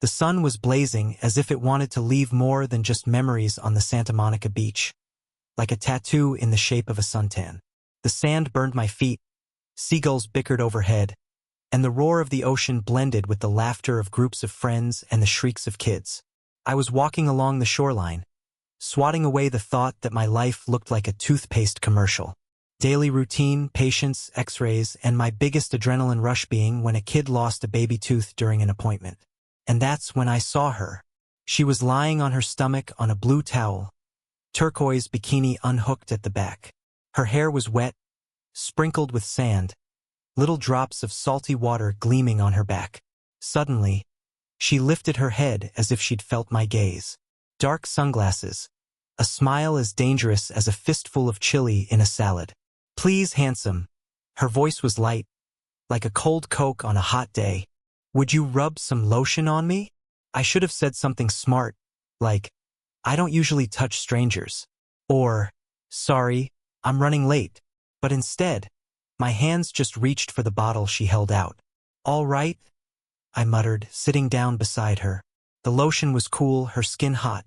The sun was blazing as if it wanted to leave more than just memories on the Santa Monica beach, like a tattoo in the shape of a suntan. The sand burned my feet, seagulls bickered overhead, and the roar of the ocean blended with the laughter of groups of friends and the shrieks of kids. I was walking along the shoreline, swatting away the thought that my life looked like a toothpaste commercial. Daily routine, patience, x-rays, and my biggest adrenaline rush being when a kid lost a baby tooth during an appointment. And that's when I saw her. She was lying on her stomach on a blue towel, turquoise bikini unhooked at the back. Her hair was wet, sprinkled with sand, little drops of salty water gleaming on her back. Suddenly, she lifted her head as if she'd felt my gaze. Dark sunglasses, a smile as dangerous as a fistful of chili in a salad. "Please, handsome." Her voice was light, like a cold Coke on a hot day. "Would you rub some lotion on me?" I should have said something smart, like, "I don't usually touch strangers," or, "Sorry, I'm running late." But instead, my hands just reached for the bottle she held out. "All right," I muttered, sitting down beside her. The lotion was cool, her skin hot.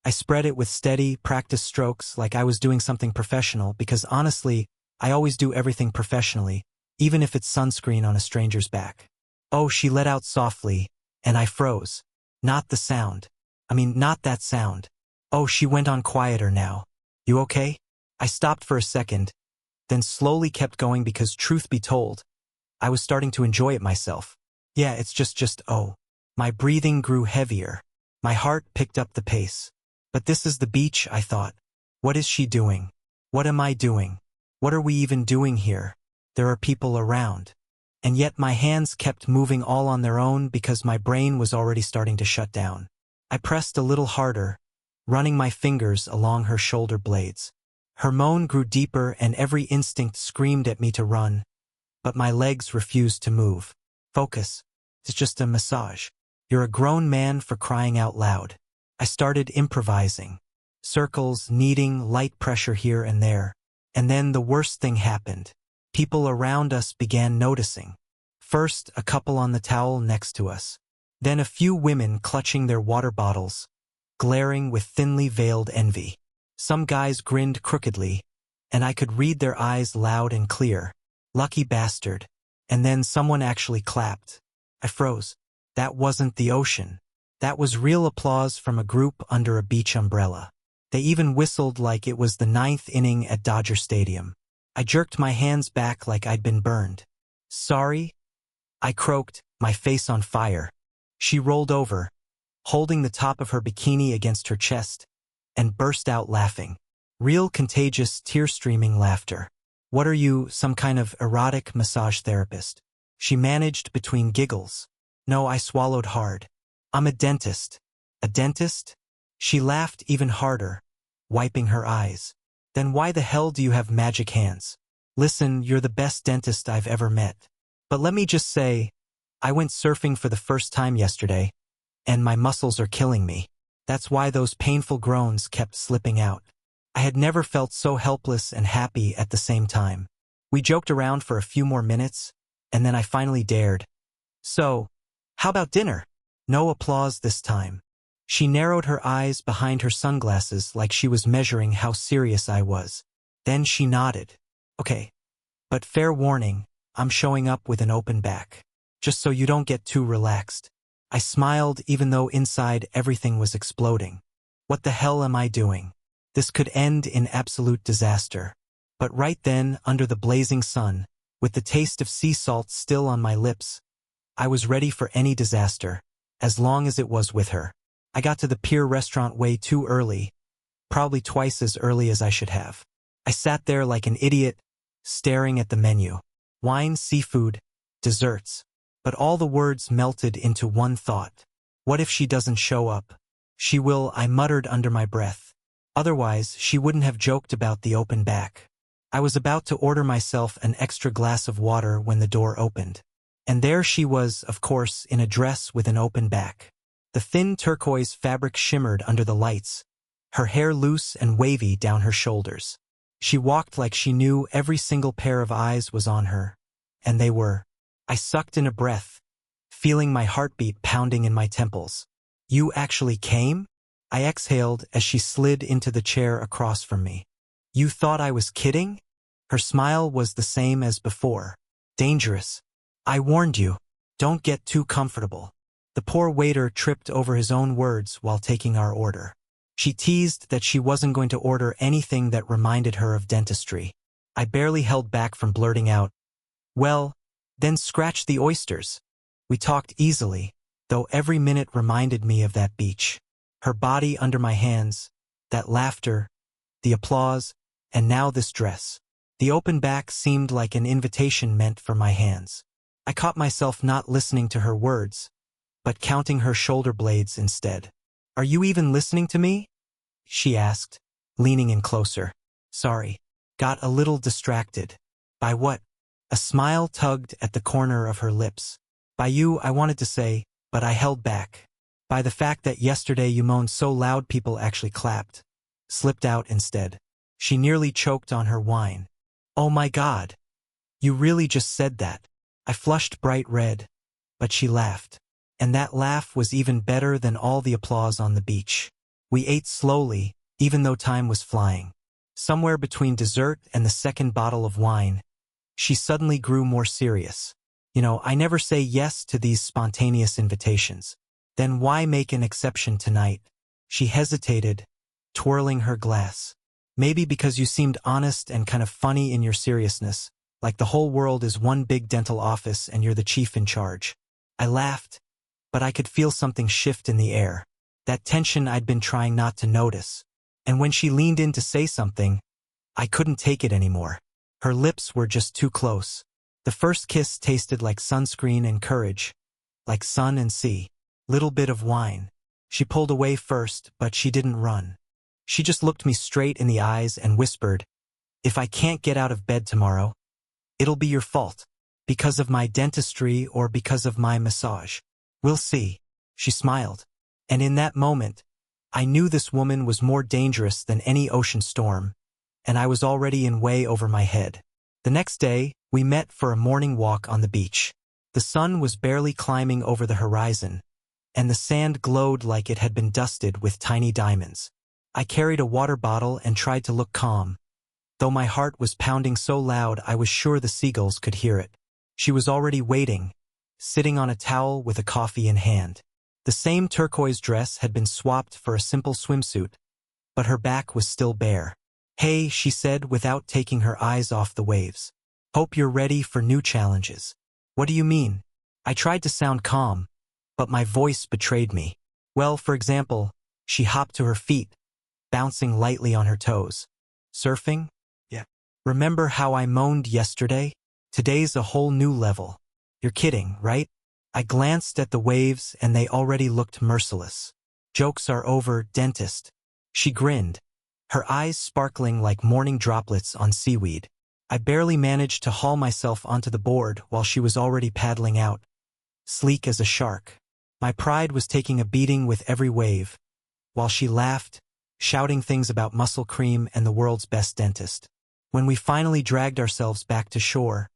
I spread it with steady, practiced strokes like I was doing something professional because honestly, I always do everything professionally, even if it's sunscreen on a stranger's back. "Oh," she let out softly, and I froze. Not the sound. Not that sound. "Oh," she went on quieter now. "You okay?" I stopped for a second, then slowly kept going because truth be told, I was starting to enjoy it myself. "Yeah, it's just oh." My breathing grew heavier. My heart picked up the pace. But this is the beach, I thought. What is she doing? What am I doing? What are we even doing here? There are people around. And yet my hands kept moving all on their own because my brain was already starting to shut down. I pressed a little harder, running my fingers along her shoulder blades. Her moan grew deeper and every instinct screamed at me to run, but my legs refused to move. "Focus. It's just a massage. You're a grown man, for crying out loud." I started improvising. Circles, kneading, light pressure here and there. And then the worst thing happened. People around us began noticing. First, a couple on the towel next to us. Then a few women clutching their water bottles, glaring with thinly veiled envy. Some guys grinned crookedly, and I could read their eyes loud and clear. "Lucky bastard." And then someone actually clapped. I froze. That wasn't the ocean. That was real applause from a group under a beach umbrella. They even whistled like it was the 9th inning at Dodger Stadium. I jerked my hands back like I'd been burned. "Sorry?" I croaked, my face on fire. She rolled over, holding the top of her bikini against her chest, and burst out laughing. Real contagious, tear-streaming laughter. "What are you, some kind of erotic massage therapist?" She managed between giggles. "No," I swallowed hard. "I'm a dentist." "A dentist?" She laughed even harder, wiping her eyes. "Then why the hell do you have magic hands? Listen, you're the best dentist I've ever met. But let me just say, I went surfing for the first time yesterday, and my muscles are killing me. That's why those painful groans kept slipping out." I had never felt so helpless and happy at the same time. We joked around for a few more minutes, and then I finally dared. "So, how about dinner?" No applause this time. She narrowed her eyes behind her sunglasses like she was measuring how serious I was. Then she nodded. "Okay, but fair warning, I'm showing up with an open back. Just so you don't get too relaxed." I smiled even though inside everything was exploding. What the hell am I doing? This could end in absolute disaster. But right then, under the blazing sun, with the taste of sea salt still on my lips, I was ready for any disaster, as long as it was with her. I got to the pier restaurant way too early, probably twice as early as I should have. I sat there like an idiot, staring at the menu. Wine, seafood, desserts. But all the words melted into one thought. What if she doesn't show up? "She will," I muttered under my breath. Otherwise, she wouldn't have joked about the open back. I was about to order myself an extra glass of water when the door opened. And there she was, of course, in a dress with an open back. The thin turquoise fabric shimmered under the lights, her hair loose and wavy down her shoulders. She walked like she knew every single pair of eyes was on her. And they were. I sucked in a breath, feeling my heartbeat pounding in my temples. You actually came? I exhaled as she slid into the chair across from me. You thought I was kidding? Her smile was the same as before. Dangerous. I warned you. Don't get too comfortable. The poor waiter tripped over his own words while taking our order. She teased that she wasn't going to order anything that reminded her of dentistry. I barely held back from blurting out, well, then scratch the oysters. We talked easily, though every minute reminded me of that beach. Her body under my hands, that laughter, the applause, and now this dress. The open back seemed like an invitation meant for my hands. I caught myself not listening to her words, but counting her shoulder blades instead. Are you even listening to me? She asked, leaning in closer. Sorry. Got a little distracted. By what? A smile tugged at the corner of her lips. By you, I wanted to say, but I held back. By the fact that yesterday you moaned so loud people actually clapped. Slipped out instead. She nearly choked on her wine. Oh my God. You really just said that. I flushed bright red, but she laughed. And that laugh was even better than all the applause on the beach. We ate slowly, even though time was flying. Somewhere between dessert and the second bottle of wine, she suddenly grew more serious. You know, I never say yes to these spontaneous invitations. Then why make an exception tonight? She hesitated, twirling her glass. Maybe because you seemed honest and kind of funny in your seriousness, like the whole world is one big dental office and you're the chief in charge. I laughed, but I could feel something shift in the air. That tension I'd been trying not to notice. And when she leaned in to say something, I couldn't take it anymore. Her lips were just too close. The first kiss tasted like sunscreen and courage, like sun and sea. Little bit of wine. She pulled away first, but she didn't run. She just looked me straight in the eyes and whispered, if I can't get out of bed tomorrow, it'll be your fault. Because of my dentistry or because of my massage. We'll see. She smiled. And in that moment, I knew this woman was more dangerous than any ocean storm, and I was already in way over my head. The next day, we met for a morning walk on the beach. The sun was barely climbing over the horizon, and the sand glowed like it had been dusted with tiny diamonds. I carried a water bottle and tried to look calm, though my heart was pounding so loud I was sure the seagulls could hear it. She was already waiting, sitting on a towel with a coffee in hand. The same turquoise dress had been swapped for a simple swimsuit, but her back was still bare. Hey, she said without taking her eyes off the waves. Hope you're ready for new challenges. What do you mean? I tried to sound calm, but my voice betrayed me. Well, for example, she hopped to her feet, bouncing lightly on her toes. Surfing? Yeah. Remember how I moaned yesterday? Today's a whole new level. You're kidding, right? I glanced at the waves and they already looked merciless. Jokes are over, dentist. She grinned, her eyes sparkling like morning droplets on seaweed. I barely managed to haul myself onto the board while she was already paddling out, sleek as a shark. My pride was taking a beating with every wave, while she laughed, shouting things about muscle cream and the world's best dentist. When we finally dragged ourselves back to shore,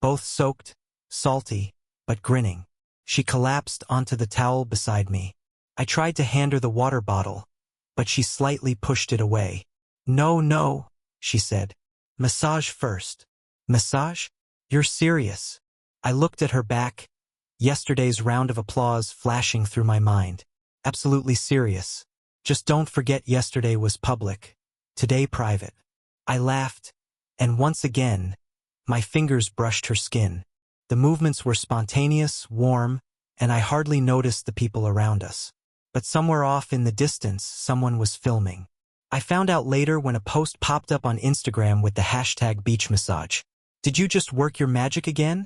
both soaked, salty, but grinning, she collapsed onto the towel beside me. I tried to hand her the water bottle, but she slightly pushed it away. No, no, she said. Massage first. Massage? You're serious. I looked at her back, yesterday's round of applause flashing through my mind. Absolutely serious. Just don't forget yesterday was public, today private. I laughed, and once again, my fingers brushed her skin. The movements were spontaneous, warm, and I hardly noticed the people around us. But somewhere off in the distance, someone was filming. I found out later when a post popped up on Instagram with the hashtag beach massage. Did you just work your magic again?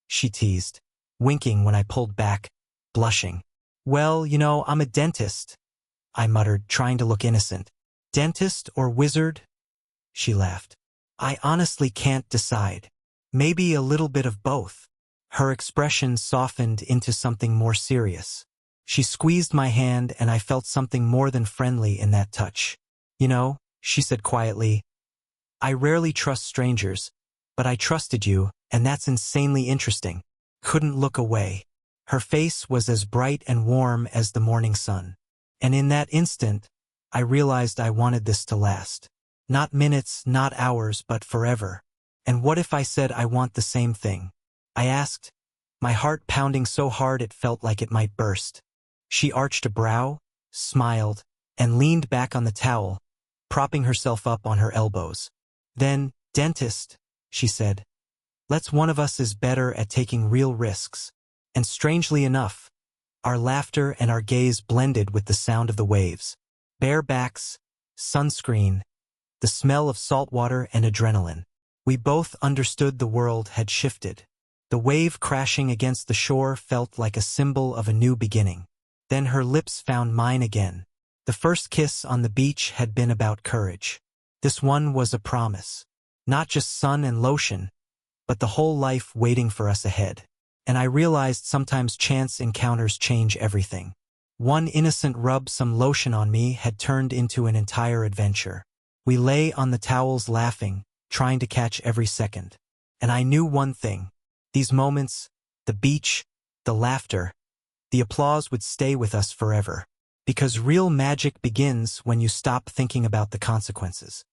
She teased, winking when I pulled back, blushing. Well, you know, I'm a dentist, I muttered, trying to look innocent. Dentist or wizard? She laughed. I honestly can't decide. Maybe a little bit of both. Her expression softened into something more serious. She squeezed my hand and I felt something more than friendly in that touch. You know, she said quietly, I rarely trust strangers, but I trusted you, and that's insanely interesting. Couldn't look away. Her face was as bright and warm as the morning sun. And in that instant, I realized I wanted this to last. Not minutes, not hours, but forever. And what if I said I want the same thing? I asked, my heart pounding so hard it felt like it might burst. She arched a brow, smiled, and leaned back on the towel, propping herself up on her elbows. Then, dentist, she said, let's one of us is better at taking real risks. And strangely enough, our laughter and our gaze blended with the sound of the waves. Bare backs, sunscreen, the smell of salt water and adrenaline. We both understood the world had shifted. The wave crashing against the shore felt like a symbol of a new beginning. Then her lips found mine again. The first kiss on the beach had been about courage. This one was a promise. Not just sun and lotion, but the whole life waiting for us ahead. And I realized sometimes chance encounters change everything. One innocent rub some lotion on me had turned into an entire adventure. We lay on the towels laughing, trying to catch every second. And I knew one thing. These moments, the beach, the laughter, the applause would stay with us forever. Because real magic begins when you stop thinking about the consequences.